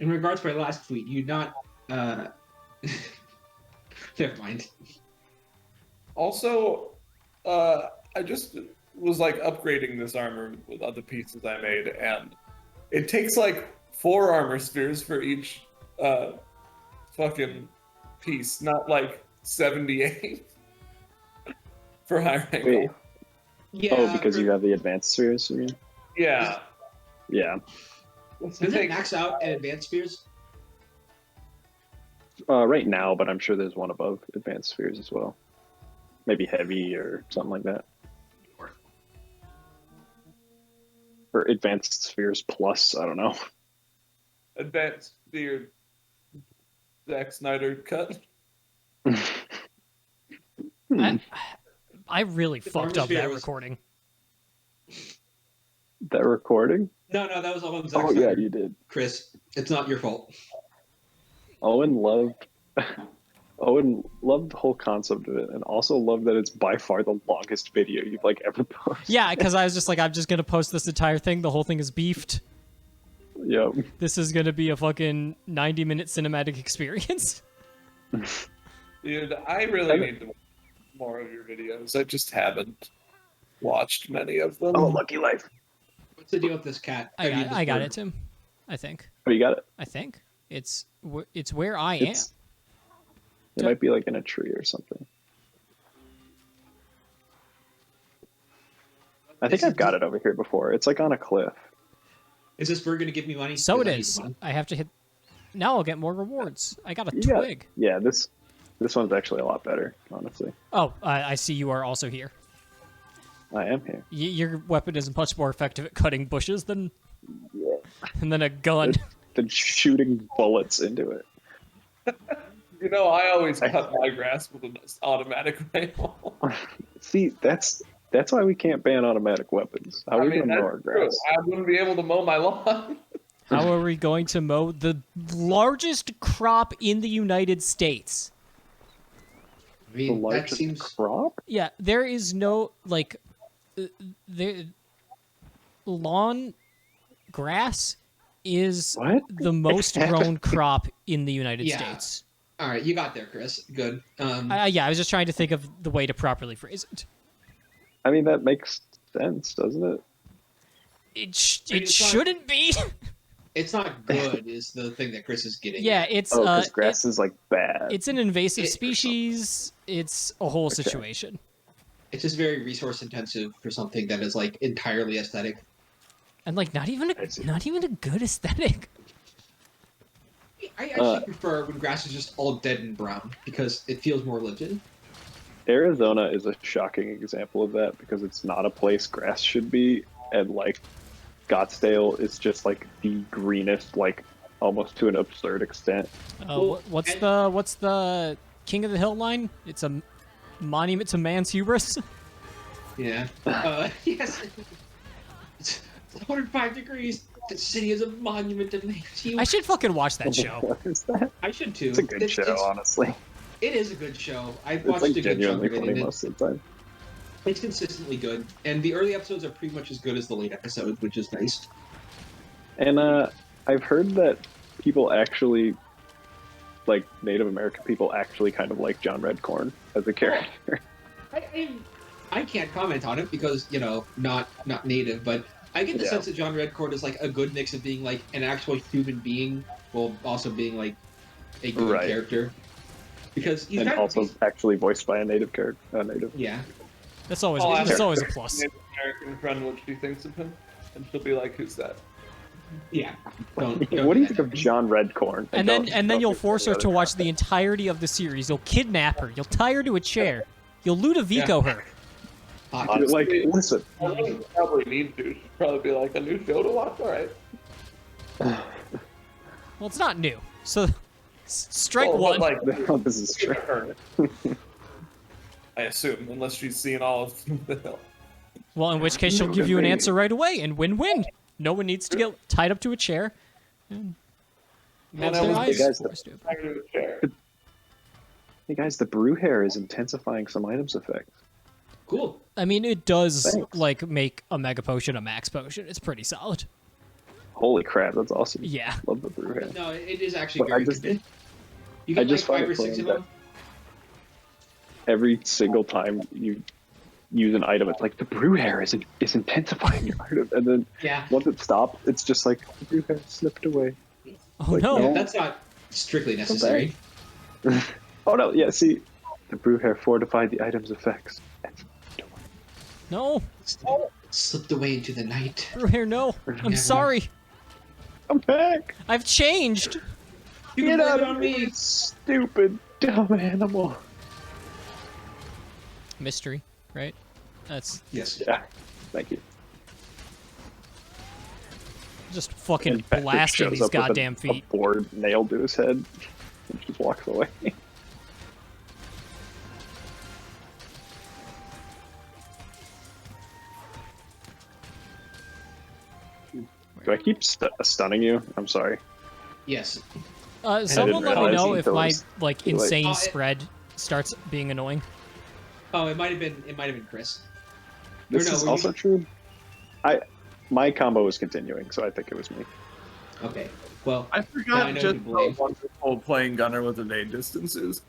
In regards to my last tweet, you not. Never mind. Also, I just was like upgrading this armor with other pieces I made, and it takes like 4 armor spheres for each fucking piece, not like 78 for high rank. Wait. Yeah. Oh, because you have the advanced spheres, you mean? Yeah. Yeah. Does it max out at advanced spheres? Right now, but I'm sure there's one above advanced spheres as well. Maybe heavy or something like that. Or advanced spheres plus, I don't know. Advanced sphere Zack Snyder cut. I really fucked up that was- recording. That recording? No, that was all on Zack Oh yeah, Snyder. you did. Chris, it's not your fault. Owen loved the whole concept of it, and also loved that it's by far the longest video you've like ever posted. Yeah, because I was just like, I'm just gonna post this entire thing. The whole thing is beefed. Yep. This is gonna be a fucking 90-minute cinematic experience. Dude, I really need to watch more of your videos. I just haven't watched many of them. Oh, lucky life. What's the deal with this cat? I got it, Tim. I think. Oh, you got it. I think it's where I am. It might be like in a tree or something. I think I've got it over here before. It's like on a cliff. Is this bird going to give me money? So it Because I need is. money. I have to hit. Now I'll get more rewards. I got a You got- twig. Yeah, this one's actually a lot better, honestly. Oh, I see you are also here. I am here. Your weapon is much more effective at cutting bushes than Yeah. and then a gun. Than shooting bullets into it. You know, I always cut my grass with an automatic rifle. See, that's why we can't ban automatic weapons. How are we gonna mow our that's true. grass? I wouldn't be able to mow my lawn. How are we going to mow the largest crop in the United States? I The mean, that largest seems. crop? Yeah, there is no like the lawn grass is What? the most grown crop in the United Yeah. States. All right, you got there, Chris. Good. Yeah, I was just trying to think of the way to properly phrase it. I mean, that makes sense, doesn't it? It It's not- shouldn't be. It's not good, is the thing that Chris is getting. Yeah, at. it's Oh, because grass is like bad. it's an invasive It- species. It's a whole Okay. situation. It's just very resource intensive for something that is like entirely aesthetic. And like not even I see. a good aesthetic. I actually prefer when grass is just all dead and brown because it feels more lived. Arizona is a shocking example of that because it's not a place grass should be, and like Scottsdale is just like the greenest, like almost to an absurd extent. Well, What's and- the King of the Hill line? It's a monument to man's hubris. Yeah. Yes. It's 105 degrees. The city is a monument to nature. I should fucking watch that show. What is that? I should too. It's a good show, honestly. It is a good show. I've It's watched like a good chunk genuinely of it, funny and most of the time. it's consistently good. And the early episodes are pretty much as good as the late episodes, which is nice. And I've heard that people actually, like Native American people, actually kind of like John Redcorn as a character. I can't comment on it because not native, but I get the Yeah. sense that John Redcord is like a good mix of being like an actual human being while also being like a good Right. character. Because he's And kind of also actually voiced by a native character. Native. yeah. That's always Oh, that's I- always a plus. Native American friend what she thinks of him, and she'll be like, "Who's that?" Yeah. Don't What do do you that. think of John Redcorn? And then you'll force her to watch the entirety of the series. You'll kidnap her. You'll tie her to a chair. You'll Ludovico her. Hot. Honestly, Like, listen, I wouldn't probably need to. She'd probably be like, "A new show to watch." All right. Well, it's not new. So strike Well, one. but, like, this is true. her. I assume, unless she's seen all of the hill. Well, in which case she'll give you an answer right away and win-win. No one needs to get tied up to a chair. And Well, have that their was eyes the guys forced open. Back to the chair. Hey guys, the brew hair is intensifying some items effects. Cool. I mean, it does Thanks. like make a mega potion a max potion. It's pretty solid. Holy crap, that's awesome. Yeah. Love the brew hair. No, it is actually But I very just- good. You I get just like find 5 or it 6 funny of that- them. Every single time you use an item, it's like the brew hair is intensifying your item, and then Yeah. once it stops, it's just like the brew hair slipped away. Oh Like, no. Yeah, that's not strictly necessary. Oh no, yeah, see, the brew hair fortified the item's effects. No. Slipped away into the night. Brew hair, no. I'm sorry. I'm back. I've changed. You Get can blame out it of on me, me. stupid dumb animal. Mystery, right? That's Yes. Yeah, thank you. just fucking And Patrick blasting shows these up with goddamn a feet. board nailed to his head and just walks away. Do I keep stunning you? I'm sorry. Yes. Someone let me realize know it if my was like too late. insane Oh, it- spread starts being annoying. Oh, it might have been Chris. This no, is were you- also true. My combo was continuing, so I think it was me. Okay. Well, I Now I forgot know just who to how blame. wonderful playing Gunner with evade distances.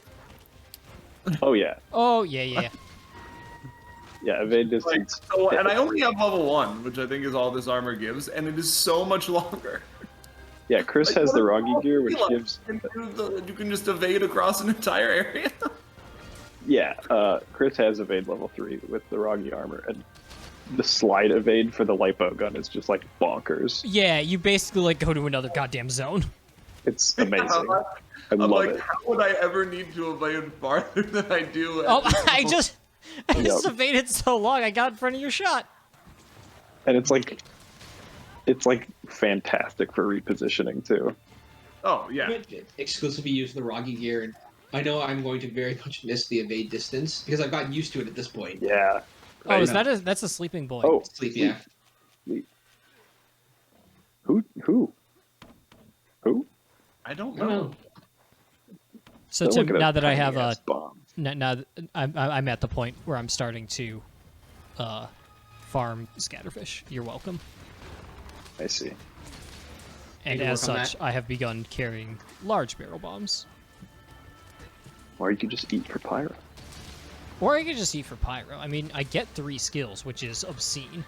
Oh yeah, Oh yeah, yeah. yeah. Evade Like, distance. so, and I only have level 1, which I think is all this armor gives, and it is so much longer. Yeah, Chris Like, has what the is Roggy all gear, which feel like? gives. You can just evade across an entire area. Yeah, Chris has evade level 3 with the Roggy armor, and the slide evade for the lipo gun is just like bonkers. Yeah, you basically like go to another goddamn zone. It's amazing. I I'm love like, it. how would I ever need to evade farther than I do? at Oh, this I level? just evaded so long. I got in front of your shot. And it's like fantastic for repositioning too. Oh yeah. exclusively use the Roggy gear, and I know I'm going to very much miss the evade distance because I've gotten used to it at this point. Yeah. Oh, is Right. that's a sleeping boy? Oh, Sleep, yeah. Who? I don't I don't know. know. So Don't Tim, look at now a that I have tiny-ass bomb. now that I'm at the point where I'm starting to farm scatterfish. You're welcome. I see. And can as work on such, I have begun carrying large barrel bombs. Or you could just eat for pyro. Or I could just eat for pyro. I mean, I get 3 skills, which is obscene.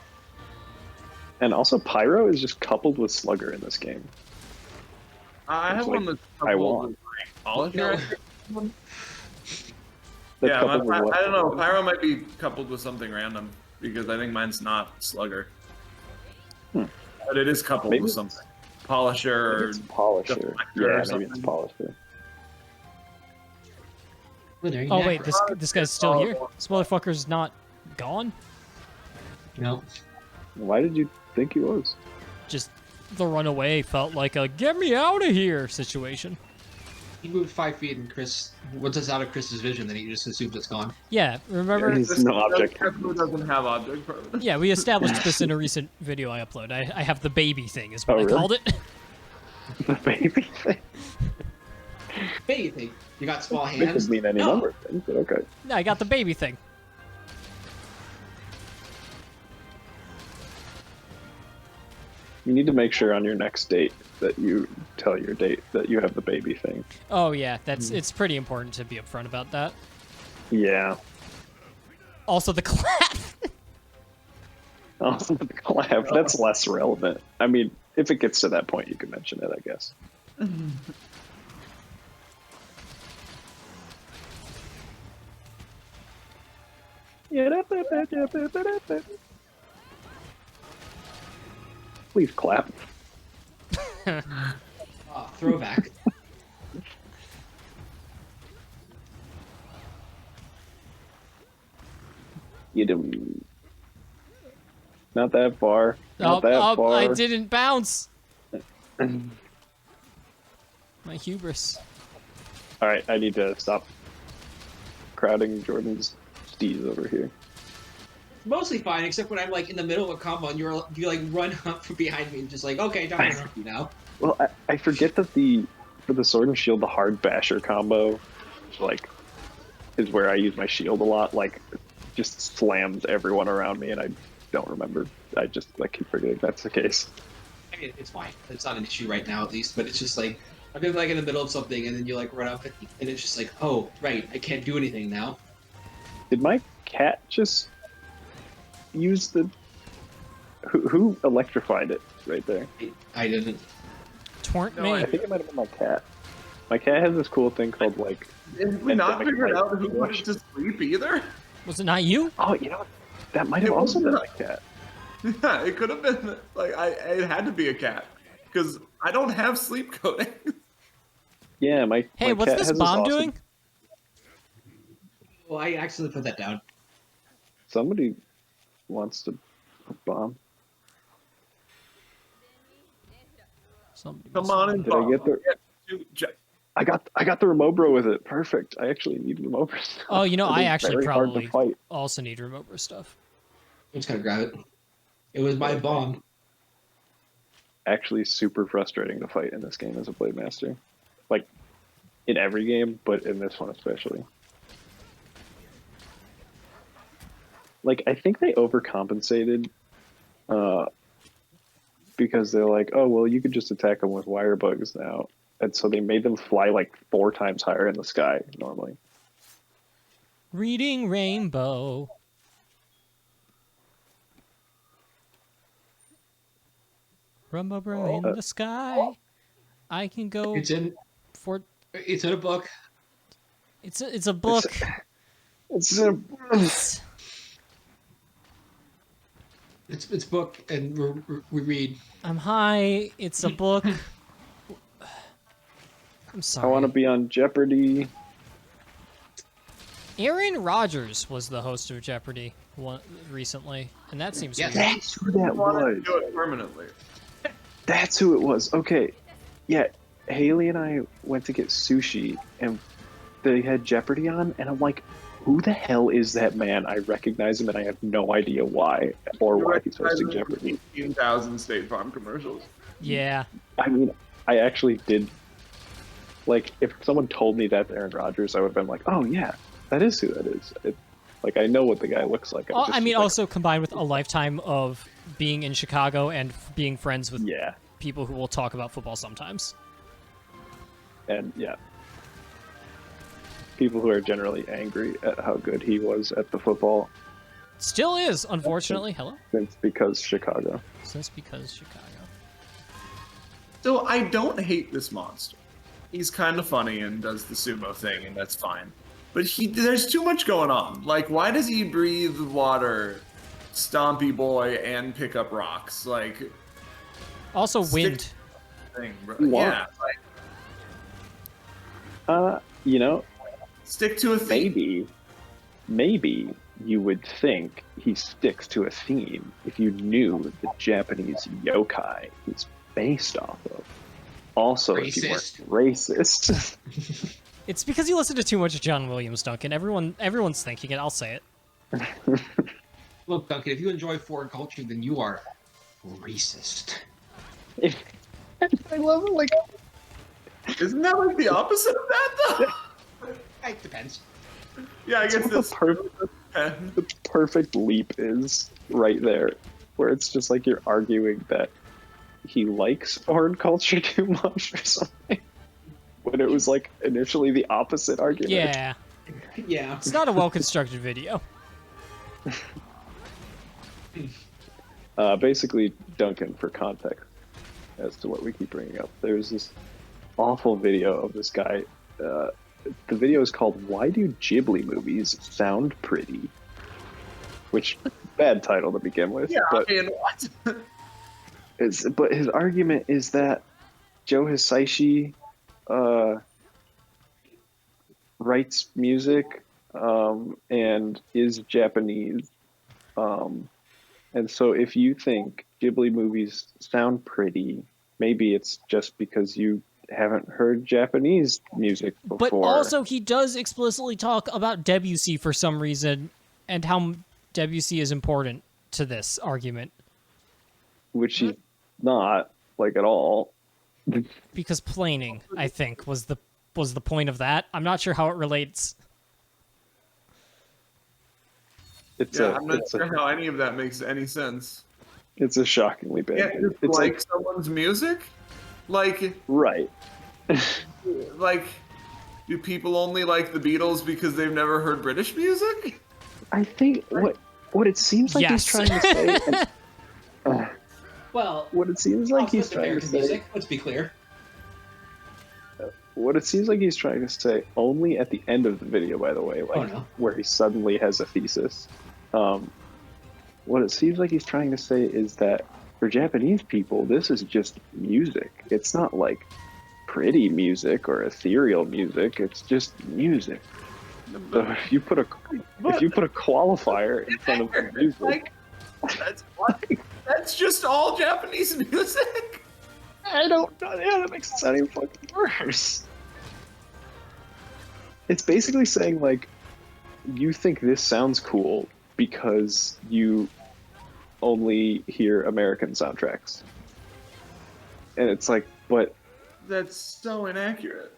And also, pyro is just coupled with slugger in this game. I have Like, one that's I coupled want. with, like, Polisher. That's Yeah, coupled with what? I don't know. Pyro might be coupled with something random because I think mine's not Slugger. Hmm. But it is coupled Maybe with it's- something. Polisher. Maybe it's polisher. deflector Yeah, or maybe something. it's polisher. Well, there you Oh go. wait, this guy's still here. This motherfucker's not gone. No. Why did you think he was? Just the runaway felt like a "get me out of here" situation. He moved 5 feet, and Chris, once it's out of Chris's vision, then he just assumes it's gone. Yeah, remember? He's no object. Definitely doesn't have object permanence. Yeah, we established this in a recent video I upload. I have the baby thing, is what Oh, I really? called it. The baby thing. Hey, you think you got small It hands? could mean any No. number of things, but okay. No, I got the baby thing. You need to make sure on your next date that you tell your date that you have the baby thing. Oh yeah, it's pretty important to be upfront about that. Yeah. Also, the clap. Also, the collab, that's less relevant. I mean, if it gets to that point, you can mention it, I guess. Please clap. Throwback. You do. Not that far. Not that Oh, far. I didn't bounce. My hubris. All right, I need to stop crowding Jordan's steeds over here. Mostly fine, except when I'm like in the middle of a combo and you like run up from behind me and just like, okay, don't interrupt you now. Well, I forget that for the sword and shield, the hard basher combo, like, is where I use my shield a lot. Like, just slams everyone around me, and I don't remember. I just like keep forgetting that's the case. I it's fine. It's not an issue right now, at least. But it's just like I've been like in the middle of something, and then you like run up, and it's just like, oh, right, I can't do anything now. Did my cat just use the? Who electrified it right there? I didn't. Twernt No, me. I think it might have been my cat. My cat has this cool thing called like. Have we not Endemic figured out who light put it to sleep either? Was it not you? Oh, you know what? That might have It also was been not. my cat. Yeah, it could have been like it had to be a cat because I don't have sleep coding. Yeah, my. Hey, my what's cat this has bomb awesome- doing? Well, I accidentally put that down. Somebody wants to bomb. Somebody Come was- on and Did I bomb. get the? I got the Remobro with it. Perfect. I actually need Remobro stuff. Oh, you know, It I is actually very hard to probably fight. also need remover stuff. I'm just gonna grab it. It was my bomb. Actually, super frustrating to fight in this game as a Blade Master. Like in every game, but in this one especially. Like I think they overcompensated, because they're like, oh well, you could just attack them with wire bugs now, and so they made them fly like 4 times higher in the sky normally. Reading Rainbow. Remover in the sky. I can go It's in. for. It's in a book. It's a book. It's a, It's book, and we read. I'm high. It's a book. I'm I sorry. want to be on Jeopardy. Aaron Rodgers was the host of Jeopardy recently, and that seems Yes. weird. That's who that I want to was. do it permanently. That's who it was. Okay. Yeah, Haley and I went to get sushi and they had Jeopardy on, and I'm like, who the hell is that man? I recognize him and I have no idea why or why he's hosting Jeopardy. 18,000 State Farm commercials. Yeah. I mean, I actually did. Like, if someone told me that's Aaron Rodgers, I would have been like, oh yeah, that is who that is. Like, I know what the guy looks like. I mean, like, also combined with a lifetime of being in Chicago and being friends with yeah, people who will talk about football sometimes. and yeah. People who are generally angry at how good he was at the football Still is, unfortunately. Hello? since because Chicago. Since because Chicago. So I don't hate this monster. He's kind of funny and does the sumo thing, and that's fine. But there's too much going on. Like, why does he breathe water, stompy boy, and pick up rocks? Like, Also, Stick- wind. thing, bro. What? Yeah, like, You know, stick to a theme. maybe you would think he sticks to a theme if you knew the Japanese yokai he's based off of. Also, if you weren't racist. It's because you listen to too much John Williams, Duncan. Everyone's thinking it. I'll say it. Look, Duncan, if you enjoy foreign culture, then you are racist. I love it. Like, Isn't that like the opposite of that, though? It depends. Yeah, I guess this. the perfect leap is right there, where it's just like you're arguing that he likes foreign culture too much or something. When it was like initially the opposite argument. Yeah. Yeah. It's not a well-constructed video. Basically, Duncan, for context as to what we keep bringing up, there's this awful video of this guy. The video is called "Why Do Ghibli Movies Sound Pretty?" Which, bad title to begin with. Yeah, but, I mean, what? but his argument is that Joe Hisaishi writes music and is Japanese. And so if you think Ghibli movies sound pretty, maybe it's just because you haven't heard Japanese music before. But also, he does explicitly talk about Debussy for some reason, and how Debussy is important to this argument. Which he's not, like, at all. Because planing, I think, was the point of that. I'm not sure how it relates. It's Yeah, I'm not sure how any of that makes any sense. It's a shockingly bad. Can't video. just It's like someone's music? Like, right. like, do people only like the Beatles because they've never heard British music? I think what it seems like Yes. he's trying to say. Well, What it seems like also he's it's trying to American say. music. Let's be clear. What it seems like he's trying to say, only at the end of the video, by the way, like Oh, no. where he suddenly has a thesis. What it seems like he's trying to say is that for Japanese people, this is just music. It's not like pretty music or ethereal music. It's just music. So if you put a qualifier in front of music, Like, that's just all Japanese music. I don't know. Yeah, that makes it sound even fucking worse. It's basically saying, like, you think this sounds cool because you only hear American soundtracks. And it's like, but That's so inaccurate.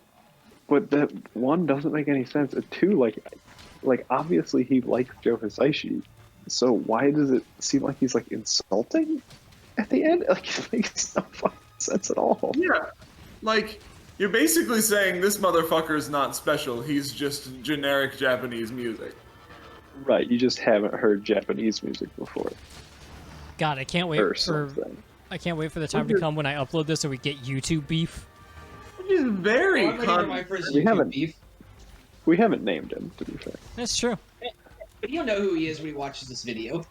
that one doesn't make any sense. And two, like obviously he likes Joe Hisaishi. So why does it seem like he's like insulting at the end? Like it makes no fucking sense at all. Yeah. Like, you're basically saying this motherfucker is not special. He's just generic Japanese music. Right, you just haven't heard Japanese music before. God, I can't wait Or for something. the time to come when I upload this and we get YouTube beef. Which is very I'm ready for my first We YouTube haven't- beef. We haven't named him, to be fair. That's true. But he'll know who he is when he watches this video.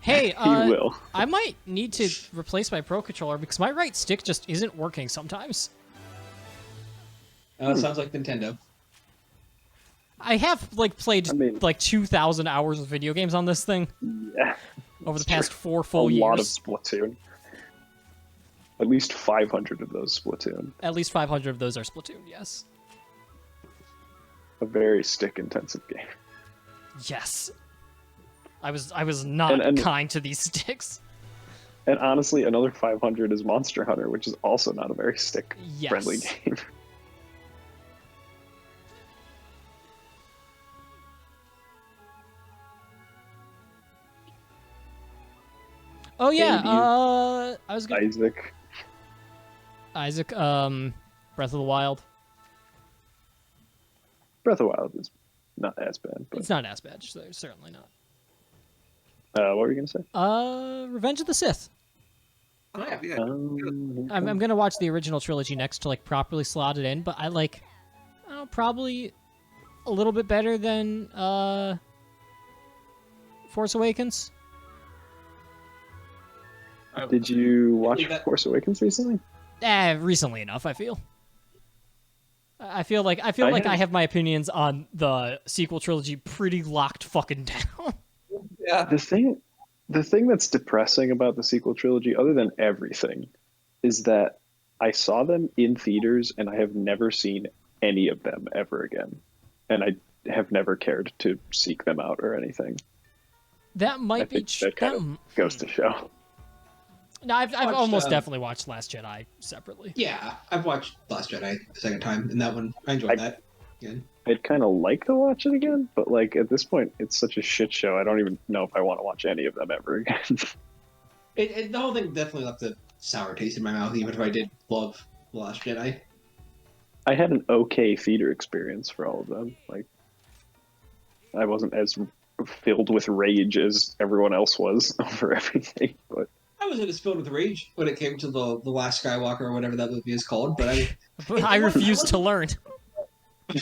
Hey, He will. I might need to replace my Pro Controller because my right stick just isn't working sometimes. Sounds like Nintendo. I have like played I mean- like 2,000 hours of video games on this thing Yeah. over the It's past true. 4 full A years. lot of Splatoon. At least 500 of those Splatoon. At least 500 of those are Splatoon. Yes. A very stick-intensive game. Yes. I was not And- kind to these sticks. And honestly, another 500 is Monster Hunter, which is also not a very stick-friendly Yes. game. Oh yeah. Maybe. I was gonna Isaac. Breath of the Wild. Breath of the Wild is not as bad, but It's not as bad. Certainly not. what were you gonna say? Revenge of the Sith. Oh, yeah. I'm gonna watch the original trilogy next to like properly slot it in, but probably a little bit better than Force Awakens. Did you watch believe that- Force Awakens recently? Recently enough, I feel. I feel like I have my opinions on the sequel trilogy pretty locked fucking down. Yeah. The thing that's depressing about the sequel trilogy, other than everything, is that I saw them in theaters and I have never seen any of them ever again. And I have never cared to seek them out or anything. That I might be think that kind of goes to show. No, I've watched, almost definitely watched Last Jedi separately. Yeah, I've watched Last Jedi the second time, and that one, I enjoyed that. Again. I'd kind of like to watch it again, but like at this point, it's such a shit show. I don't even know if I want to watch any of them ever again. The whole thing definitely left a sour taste in my mouth, even if I did love The Last Jedi. I had an okay theater experience for all of them. Like, I wasn't as filled with rage as everyone else was over everything, but I wasn't as filled with rage when it came to the Last Skywalker or whatever that movie is called, but I refuse to learn.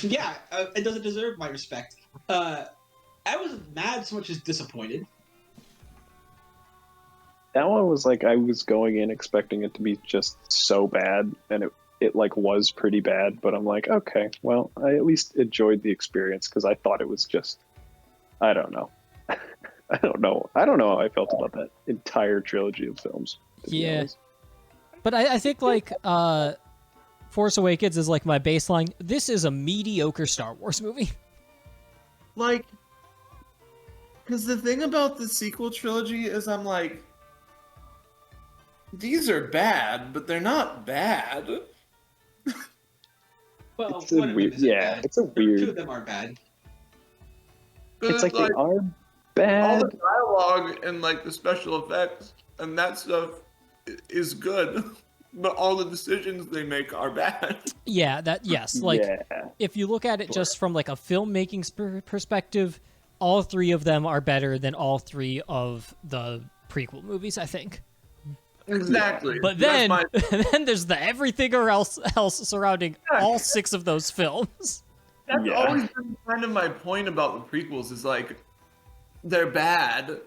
yeah, it doesn't deserve my respect. I wasn't mad so much as disappointed. that one was like I was going in expecting it to be just so bad, and it like was pretty bad. But I'm like, okay, well, I at least enjoyed the experience because I thought it was just, I don't know, I don't know how I felt about that entire trilogy of films. To be Yeah. honest. But I think like Force Awakens is like my baseline. This is a mediocre Star Wars movie. Like, because the thing about the sequel trilogy is I'm like, these are bad, but they're not bad. Well, It's a one of them weird, isn't yeah, bad. it's a Two of weird. them aren't bad. It's like they are all bad. the dialogue and like the special effects and that stuff is good, but all the decisions they make are bad. Yeah, yes. Like, yeah. if you look at it just from like a filmmaking perspective, all three of them are better than all three of the prequel movies, I think. Exactly. But That's then, then there's the everything else surrounding all 6 of those films. That's Yeah. always been kind of my point about the prequels is like they're bad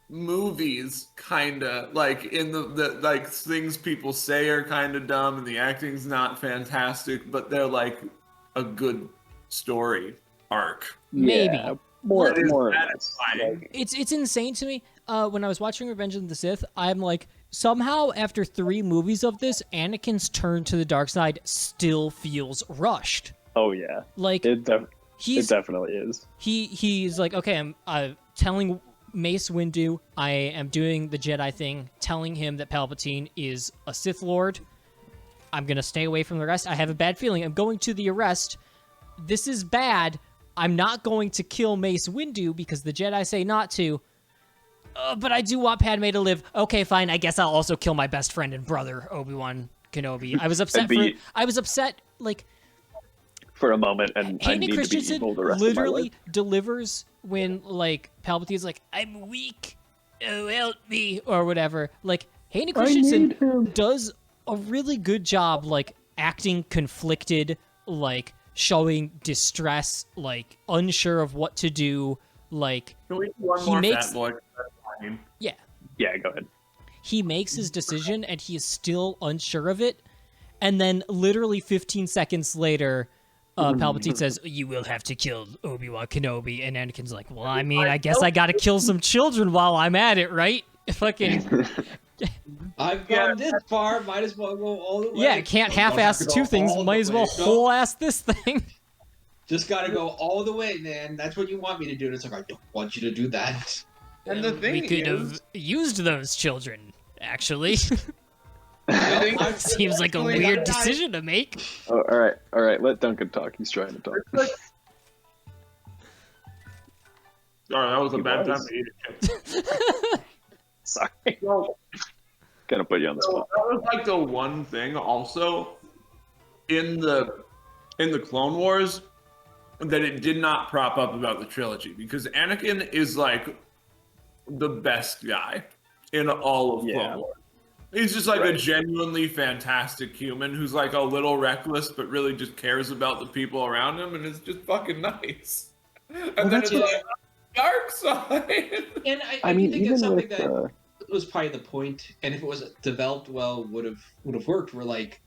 movies, kinda like in the like things people say are kind of dumb and the acting's not fantastic, but they're like a good story arc. Maybe. Yeah, more That is or less. satisfying. Like, It's insane to me. When I was watching Revenge of the Sith, I'm like, somehow after 3 movies of this, Anakin's turn to the dark side still feels rushed. oh yeah, Like it he's definitely is. he's like, okay, I'm telling Mace Windu I am doing the Jedi thing, telling him that Palpatine is a Sith Lord. I'm gonna stay away from the rest. I have a bad feeling. I'm going to the arrest. This is bad. I'm not going to kill Mace Windu because the Jedi say not to. But I do want Padme to live. Okay, fine. I guess I'll also kill my best friend and brother, Obi-Wan Kenobi. I was upset like For a moment, and I Hayden need to be Christensen evil the rest of my literally life. delivers when like Palpatine's like, "I'm weak, oh help me," or whatever. Like Hayden Christensen does a really good job, like acting conflicted, like showing distress, like unsure of what to do. Like Can we do one He more makes- fat boy? That's fine. yeah, Yeah, go ahead. he makes his decision and he is still unsure of it. And then literally 15 seconds later, Palpatine says, "You will have to kill Obi-Wan Kenobi." And Anakin's like, "Well, I mean, I guess I gotta kill some children while I'm at it, right?" Fucking, I've gone this far, might as well go all the way. yeah, can't Don't have half-ass to go 2 things, all the might as well way. No, whole-ass this thing. just gotta go all the way, man. That's what you want me to do. And it's like, I don't want you to do that. And the thing We could is, have used those children, actually. I think Seems like a weird decision to make. Oh, all right. Let Duncan talk. He's trying to talk. Sorry, that was a He bad time was. to eat a chip. Sorry, So, gonna put you on the so spot. that was like the one thing also in the Clone Wars that it did not prop up about the trilogy, because Anakin is like the best guy in all of Yeah. Clone Wars. He's just like a Right. genuinely fantastic human who's like a little reckless but really just cares about the people around him, and is just fucking nice. And then it's what- like dark side. And I mean, think even it's something with that was probably the point, and if it was developed well, would have worked. Where like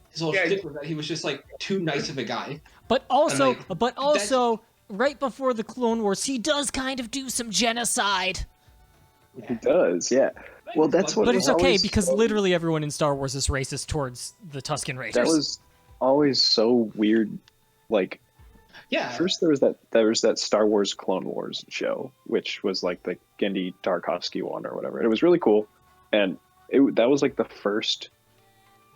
his whole Yeah. shtick was that he was just like too nice of a guy. But also, like, right before the Clone Wars, he does kind of do some genocide. he does, yeah. Well, that's what But was it's okay always because so- literally everyone in Star Wars is racist towards the Tusken Raiders. that was always so weird. Like, Yeah, first there was that Star Wars Clone Wars show, which was like the Gendy Tarkovsky one or whatever. It was really cool, and that was like the first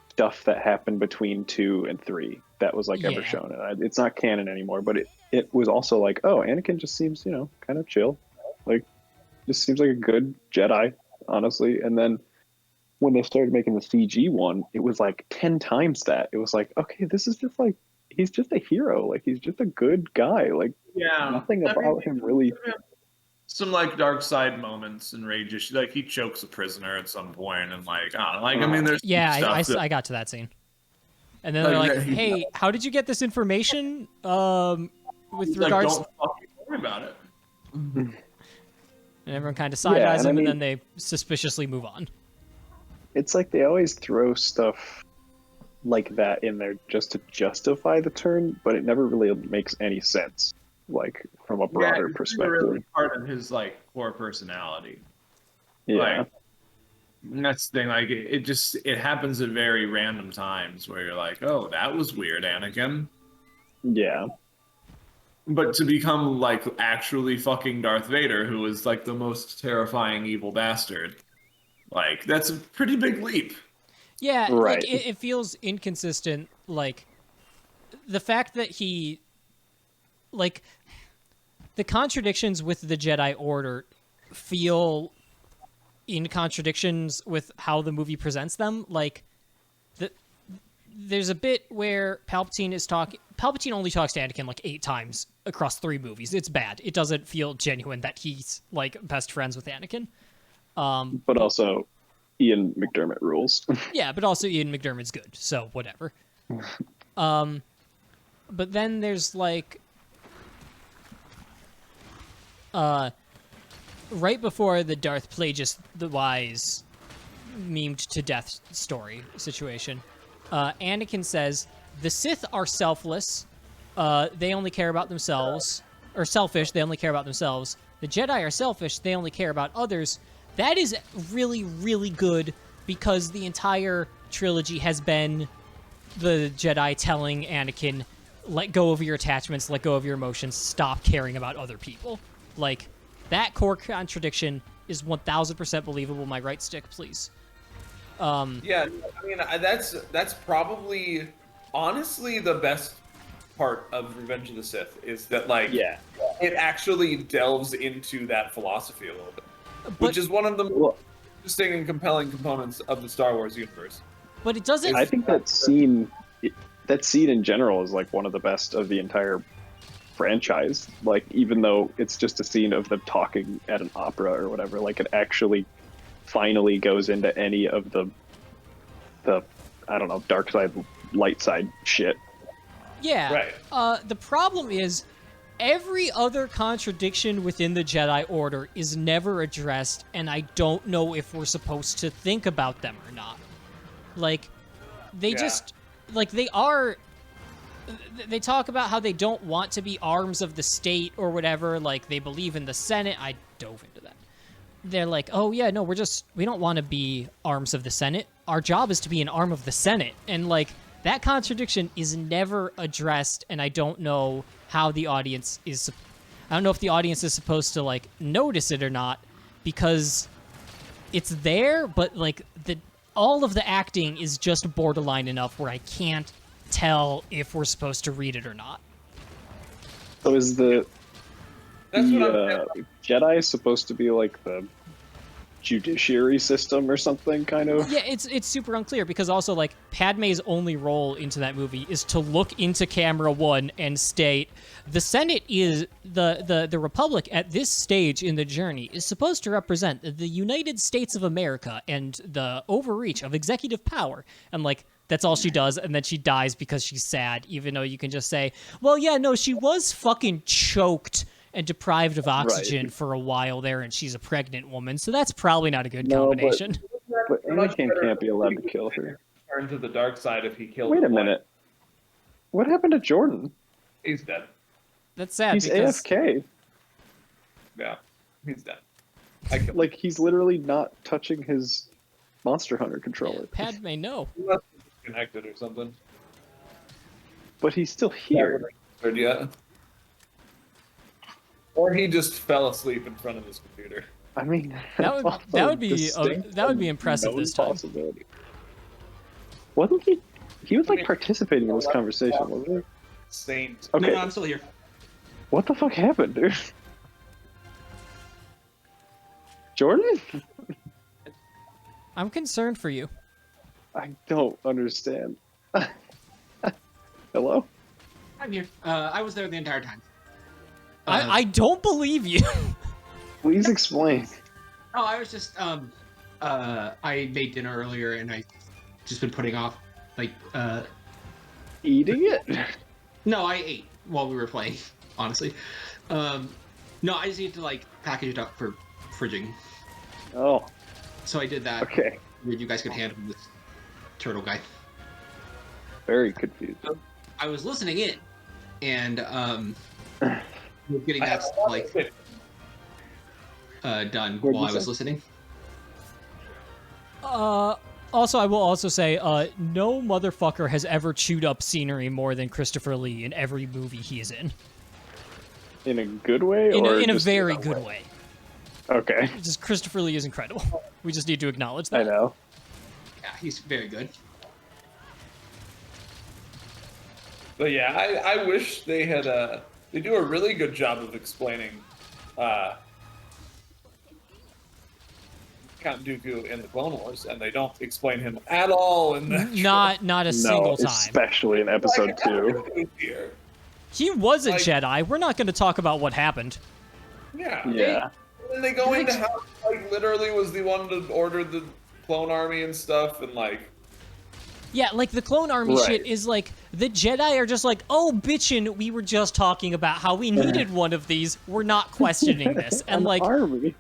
stuff that happened between 2 and 3 that was like ever Yeah. shown. And it's not canon anymore, but it was also like, oh, Anakin just seems, kind of chill, like just seems like a good Jedi, honestly. And then when they started making the CG one, it was like 10 times that. It was like, okay, this is just like, he's just a hero, like he's just a good guy, like Yeah. nothing I mean, about him really. Some like dark side moments and rage issue. Like he chokes a prisoner at some point, and like I don't know, like I mean, there's Yeah, stuff that- I got to that scene. And then they're like, yeah, "Hey, how did you get this information?" With he's like, regards, don't fucking worry about it. and everyone kind of side Yeah, eyes and I him, and mean- then they suspiciously move on. It's like they always throw stuff like that in there just to justify the turn, but it never really makes any sense, like from a broader it's perspective. really part of his like core personality. Yeah, Like, and that's the thing. Like it happens at very random times where you're like, oh, that was weird, Anakin. yeah, But to become like actually fucking Darth Vader, who is like the most terrifying evil bastard, like that's a pretty big leap. Yeah, Right. like it feels inconsistent. Like the fact that he, like, the contradictions with the Jedi Order feel in contradictions with how the movie presents them. Like, there's a bit where Palpatine is talking. Palpatine only talks to Anakin like 8 times across 3 movies. It's bad. It doesn't feel genuine that he's like best friends with Anakin. But also, Ian McDermott rules. Yeah, but also Ian McDermott's good, so whatever. But then there's like, right before the Darth Plagueis the Wise memed to death story situation, Anakin says, the Sith are selfless, they only care about themselves, or selfish, they only care about themselves. The Jedi are selfish, they only care about others. That is really, really good, because the entire trilogy has been the Jedi telling Anakin, let go of your attachments, let go of your emotions, stop caring about other people. Like, that core contradiction is 1000% believable. My right stick, please. Yeah, I mean, that's probably, honestly, the best part of Revenge of the Sith, is that, like, it actually delves into that philosophy a little bit. Which is one of the most interesting and compelling components of the Star Wars universe. But it doesn't... I think that scene in general is like one of the best of the entire franchise. Like, even though it's just a scene of them talking at an opera or whatever, like it actually finally goes into any of the I don't know, dark side, light side shit. Yeah. Right. The problem is, every other contradiction within the Jedi Order is never addressed, and I don't know if we're supposed to think about them or not. Like, they just... Like, they are... They talk about how they don't want to be arms of the state or whatever. Like, they believe in the Senate. I dove into that. They're like, oh, yeah, no, we don't want to be arms of the Senate. Our job is to be an arm of the Senate. And, like, that contradiction is never addressed, and I don't know how the audience is... I don't know if the audience is supposed to, like, notice it or not, because it's there, but, like, all of the acting is just borderline enough where I can't tell if we're supposed to read it or not. So is the That's what Jedi supposed to be like the judiciary system or something, kind of? Yeah, it's super unclear, because also, like, Padme's only role into that movie is to look into camera one and state, the Senate is the Republic at this stage in the journey is supposed to represent the United States of America and the overreach of executive power. And, like, that's all she does, and then she dies because she's sad, even though you can just say, well, yeah, no, she was fucking choked and deprived of oxygen for a while there, and she's a pregnant woman, so that's probably not a good combination. But Anakin can't be allowed to kill her. Turn to the dark side if he kills. Wait a minute. What happened to Jordan? He's dead. That's sad. He's because AFK. Yeah, he's dead. I killed him. Like, he's literally not touching his Monster Hunter controller. Padme, no. He must be disconnected or something. But he's still here. Yeah. Or he just fell asleep in front of his computer. I mean, That would be impressive this time. Possibility. Wasn't he? He was like participating in this conversation, wasn't he? Saint. Okay. No, I'm still here. What the fuck happened, dude? Jordan? I'm concerned for you. I don't understand. Hello? I'm here. I was there the entire time. I don't believe you. Please explain. Oh, I was just I made dinner earlier and I just been putting off like Eating it? no, I ate while we were playing, honestly. No, I just need to like package it up for fridging. Oh, So I did that. okay. You guys could handle this turtle guy. Very confused. I was listening in and was getting that like done What'd while you I was say? listening. Also, I will also say, no motherfucker has ever chewed up scenery more than Christopher Lee in every movie he is in. In a good way, In or a just very good way. Okay, Just Christopher Lee is incredible. We just need to acknowledge I that. know. Yeah, he's very good. But yeah, I wish they had they do a really good job of explaining Count Dooku in the Clone Wars, and they don't explain him at all in the Not a single No, time. especially in episode 2. Here. He was a Like- Jedi. We're not going to talk about what happened. Yeah. Yeah. And they go into how like literally was the one to order the clone army and stuff, and like Yeah, like the clone army Right. shit is like the Jedi are just like, oh, bitchin', we were just talking about how we needed one of these. We're not questioning this. And An like, army.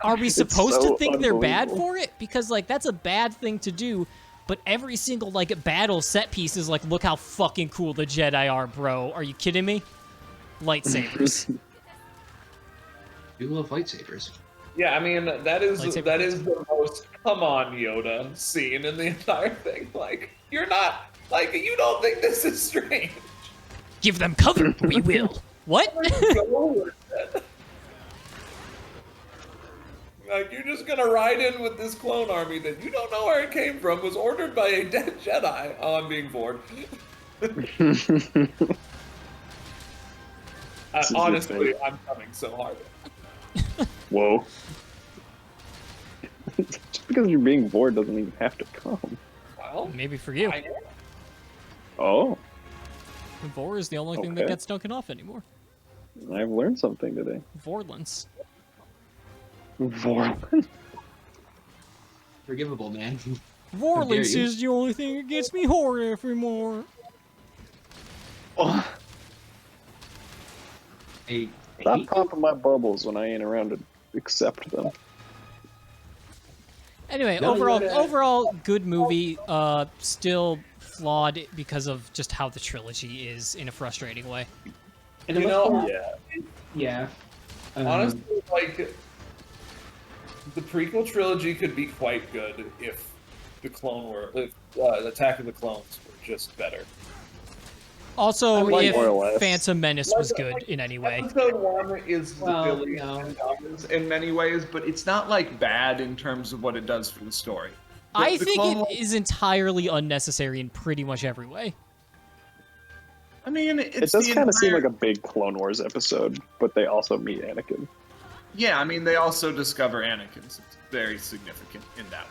are we supposed so to think they're bad unbelievable. for it? Because like that's a bad thing to do. But every single like battle set piece is like, look how fucking cool the Jedi are, bro. Are you kidding me? Lightsabers. You love lightsabers. yeah, I mean that is Lightsaber the most come on Yoda scene in the entire thing. Like you're not like you don't think this is strange. Give them cover. We will. What? Go with it. Like you're just gonna ride in with this clone army that you don't know where it came from, was ordered by a dead Jedi. Oh, I'm being bored. is your Honestly, fate. I'm coming so hard. Whoa. Just because you're being bored doesn't even have to come. Well, Maybe for you. I know. Oh, Vor is the only thing that Okay. gets Duncan off anymore. I've learned something today. Vorlance. Vorlon. Forgivable, man. Vorlance you. is the only thing that gets me horror evermore. Oh, I stop hate popping my bubbles when I ain't around to accept them. Anyway, No, overall, you gotta- overall good movie. Still flawed because of just how the trilogy is in a frustrating way. And You know, yeah. honestly, like the prequel trilogy could be quite good if Attack of the Clones were just better. Also, like if more or less. Phantom Menace was good in any way. Episode 1 is Well, Billy no. and Thomas in many ways, but it's not like bad in terms of what it does for the story. I The think Clone it Wars- is entirely unnecessary in pretty much every way. I mean, It it's does the kind of seem entire- like a big Clone Wars episode, but they also meet Anakin. Yeah, I mean, they also discover Anakin. So it's very significant in that way.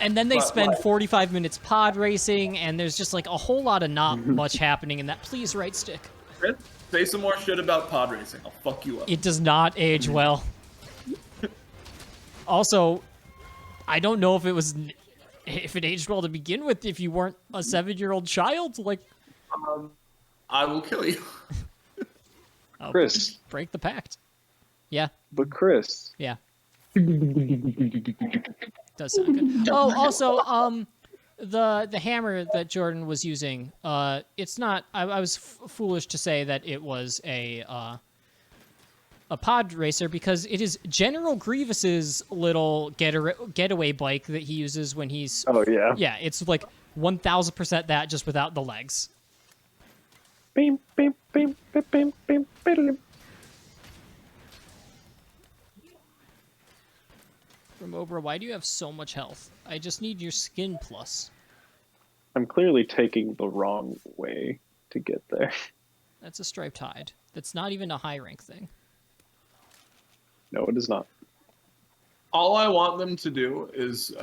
And then they But, spend like- 45 minutes pod racing, and there's just like a whole lot of not much happening in that. Please, right stick. Chris, say some more shit about pod racing. I'll fuck you up. It does not age well. Also, I don't know if it aged well to begin with. If you weren't a 7-year-old child, like, I will kill you. oh, Chris, break the pact. Yeah, but Chris, yeah. Does sound good. Oh, also, the hammer that Jordan was using, it's not. I was foolish to say that it was a pod racer because it is General Grievous's little getaway bike that he uses when he's. oh yeah. Yeah, it's like 1000% that, just without the legs. Beep, beep, beep, beep, beep, beep, beep. Remobra, why do you have so much health? I just need your skin plus. I'm clearly taking the wrong way to get there. That's a striped hide. That's not even a high rank thing. No, it is not. All I want them to do is,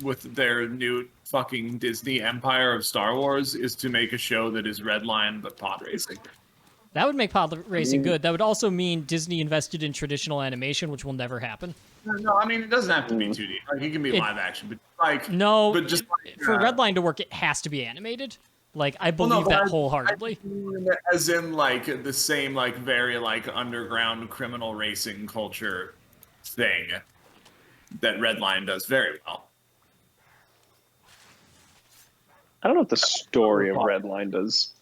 with their new fucking Disney empire of Star Wars, is to make a show that is Redline but pod racing. That would make pod racing good. That would also mean Disney invested in traditional animation, which will never happen. No, I mean it doesn't have to be 2D. Like it can be It- live action, but like No, but just like, for Redline to work, it has to be animated. Like, I well, believe no, that but wholeheartedly. I mean, as in like the same like very like underground criminal racing culture thing that Redline does very well. I don't know if the story of Redline does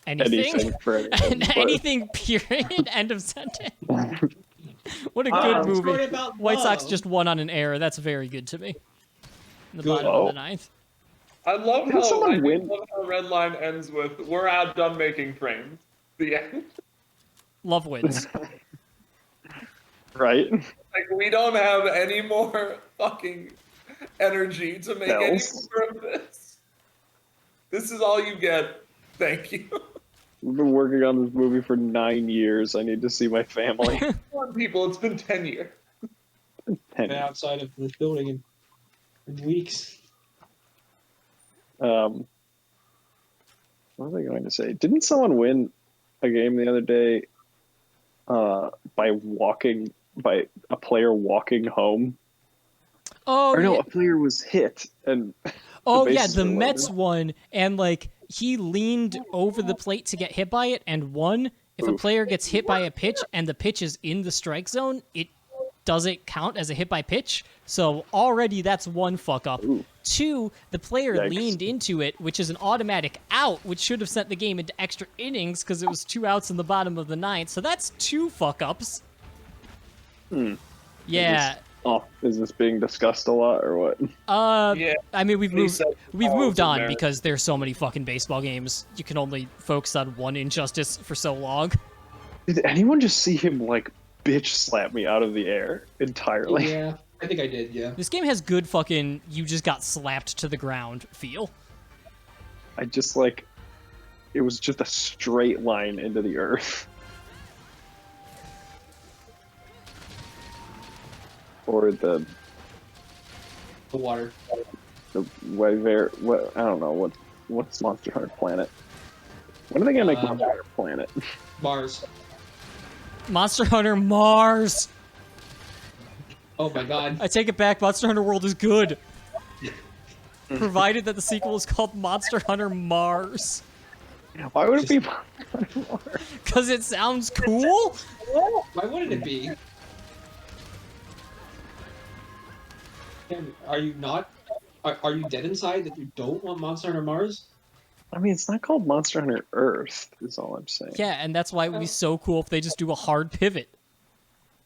Anything? anything for anything. but- Anything, period. End of sentence. What a good Story movie. about White Sox love. just won on an error. That's very good to me. In the Good. bottom of the ninth. I love Didn't someone win? Redline ends with "We're out done making frames." The end. Love wins. Right? Like we don't have any more fucking energy to make any Bells. more of this. This is all you get. Thank you. We've been working on this movie for 9 years. I need to see my family. Come on, people, it's been 10 years. Been outside of this building in weeks. What was I going to say? Didn't someone win a game the other day by a player walking home? Oh, Or no, yeah. a player was hit and Oh yeah, bases the were loaded. Mets won, and like he leaned over the plate to get hit by it and won. If a Oof. player gets hit by a pitch and the pitch is in the strike zone, it doesn't count as a hit by pitch. So already that's one fuck up. Ooh. 2, the player Yikes. leaned into it, which is an automatic out, which should have sent the game into extra innings because it was 2 outs in the bottom of the 9th. So that's 2 fuck ups. Yeah. Is this being discussed a lot or what? Yeah. I mean, we've He moved said we've balls moved in on there. because there's so many fucking baseball games. You can only focus on one injustice for so long. Did anyone just see him like bitch slap me out of the air entirely? Yeah, I think I did. Yeah. This game has good fucking you just got slapped to the ground feel. I just like it was just a straight line into the earth. Or the The water. what I don't know what's Monster Hunter Planet. When are they gonna make Um, Monster Hunter Planet? Mars. Monster Hunter Mars. Oh my god. I take it back. Monster Hunter World is good, provided that the sequel is called Monster Hunter Mars, Why would it be Monster Hunter Mars? because it sounds cool. Why wouldn't it be? Ken, are you not? Are you dead inside that you don't want Monster Hunter Mars? I mean, it's not called Monster Hunter Earth, is all I'm saying. Yeah, and that's why it would be so cool if they just do a hard pivot.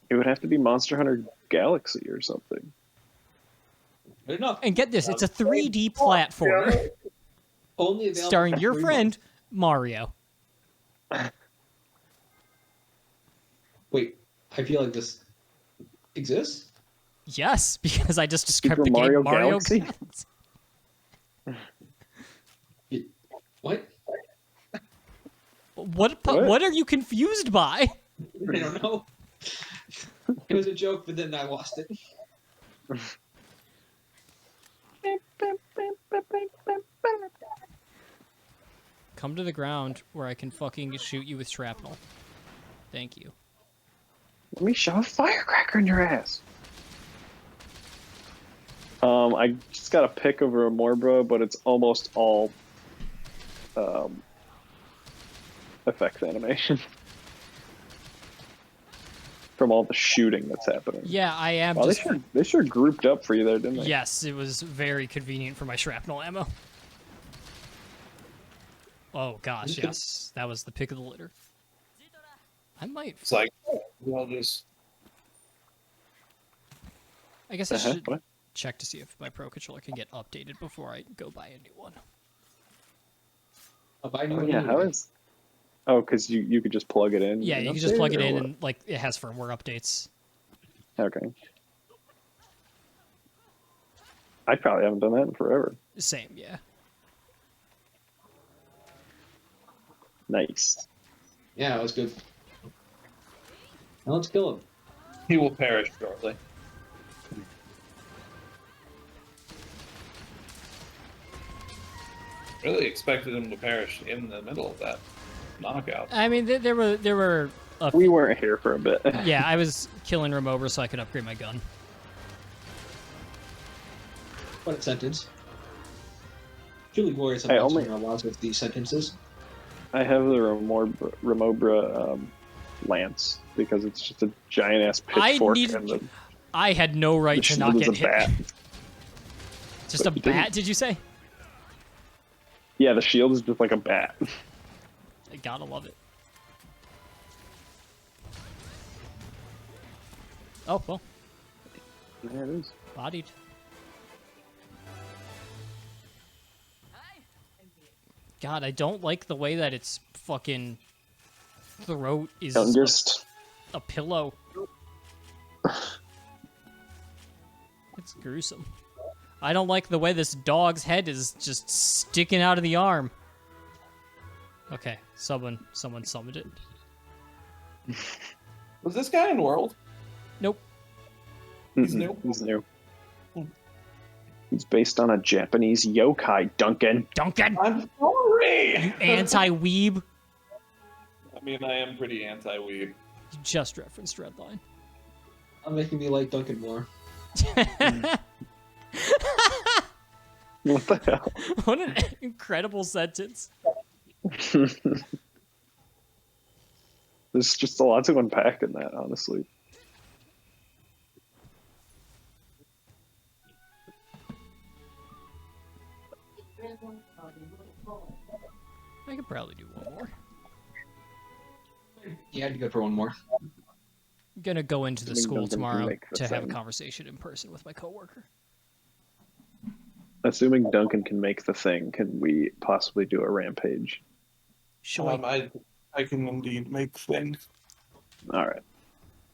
It would have to be Monster Hunter Galaxy or something. Good enough. And get this, it's a 3D platformer Only available starring for your 3 friend months. Mario. Wait, I feel like this exists. Yes, because I just described Super the Mario game Mario Galaxy? Galaxy. What? What are you confused by? I don't know. It was a joke, but then I lost it. Come to the ground where I can fucking shoot you with shrapnel. Thank you. Let me shove a firecracker in your ass. I just got a pic of Remorbra, but it's almost all effects animation from all the shooting that's happening. Yeah, I am Wow, just... they sure grouped up for you there, didn't they? Yes, it was very convenient for my shrapnel ammo. Oh gosh, yes. That was the pick of the litter. I might... It's like, well, just I guess I should What? check to see if my Pro Controller can get updated before I go buy a new one. I'll buy a new Oh one yeah, how anyway. is? Oh, because you could just plug it in. Yeah, and you can just update plug it or in what? and, like, it has firmware updates. Okay. I probably haven't done that in forever. Same, yeah. Nice. Yeah, it was good. Now let's kill him. he will perish shortly. Really expected him to perish in the middle of that knockout. I mean, there were a We weren't here for a bit. yeah, I was killing Remover so I could upgrade my gun. What a sentence. Truly glorious I of only- Monster Hunter Wilds with these sentences. I have the Remobra lance because it's just a giant ass I pitchfork needed- and the I had no right to shield not is get a hit. bat. Just But a you didn't. bat, did you say? Yeah, the shield is just like a bat. I gotta love it. Oh, well, There it is. bodied. God, I don't like the way that its fucking throat is Don't just a pillow. It's gruesome. I don't like the way this dog's head is just sticking out of the arm. Okay, someone summoned it. Was this guy in World? Nope. He's Mm-mm, new? He's new. He's based on a Japanese yokai, Duncan. Duncan, I'm sorry. you anti-weeb. I mean, I am pretty anti-weeb. You just referenced Redline. I'm making me like Duncan more. What the hell? What an incredible sentence. There's just a lot to unpack in that, honestly. I could probably do one more. Yeah, I'd be good for one more. I'm gonna go into the Assuming school Duncan can tomorrow make the to have a thing. conversation in person with my coworker. Assuming Duncan can make the thing, can we possibly do a rampage? Sure. I can indeed make things, All right.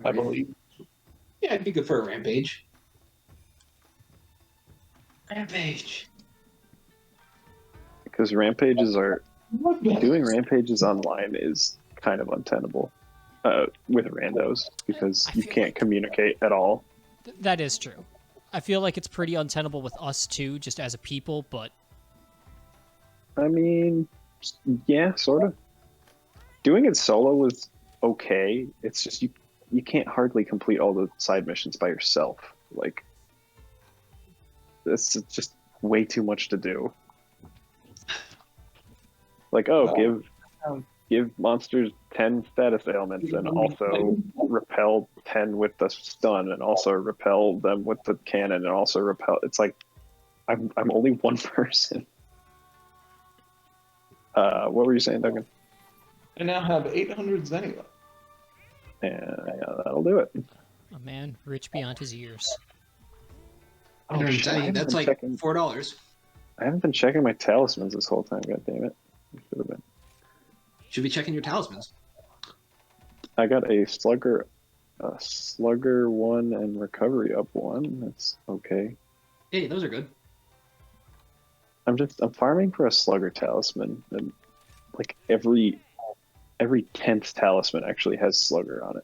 I believe. Yeah, I'd be good for a rampage. Rampage. Because rampages are doing rampages online is kind of untenable with randos because I you feel can't like- communicate at all. That is true. I feel like it's pretty untenable with us too, just as a people, but I mean, yeah, sort of. Doing it solo was okay. It's just you can't hardly complete all the side missions by yourself. Like, it's just way too much to do. Like, give monsters 10 status ailments and also repel 10 with the stun and also repel them with the cannon and also repel. It's like I'm only one person. What were you saying, Duncan? I now have 800 Zenny. And that'll do it. a man rich beyond his years. Oh, shit, I haven't That's been like checking- $4. I haven't been checking my talismans this whole time. God damn it! Should have been. Should be checking your talismans. I got a slugger 1 and recovery up 1. That's okay. Hey, those are good. I'm farming for a slugger talisman, and like every 10th talisman actually has slugger on it.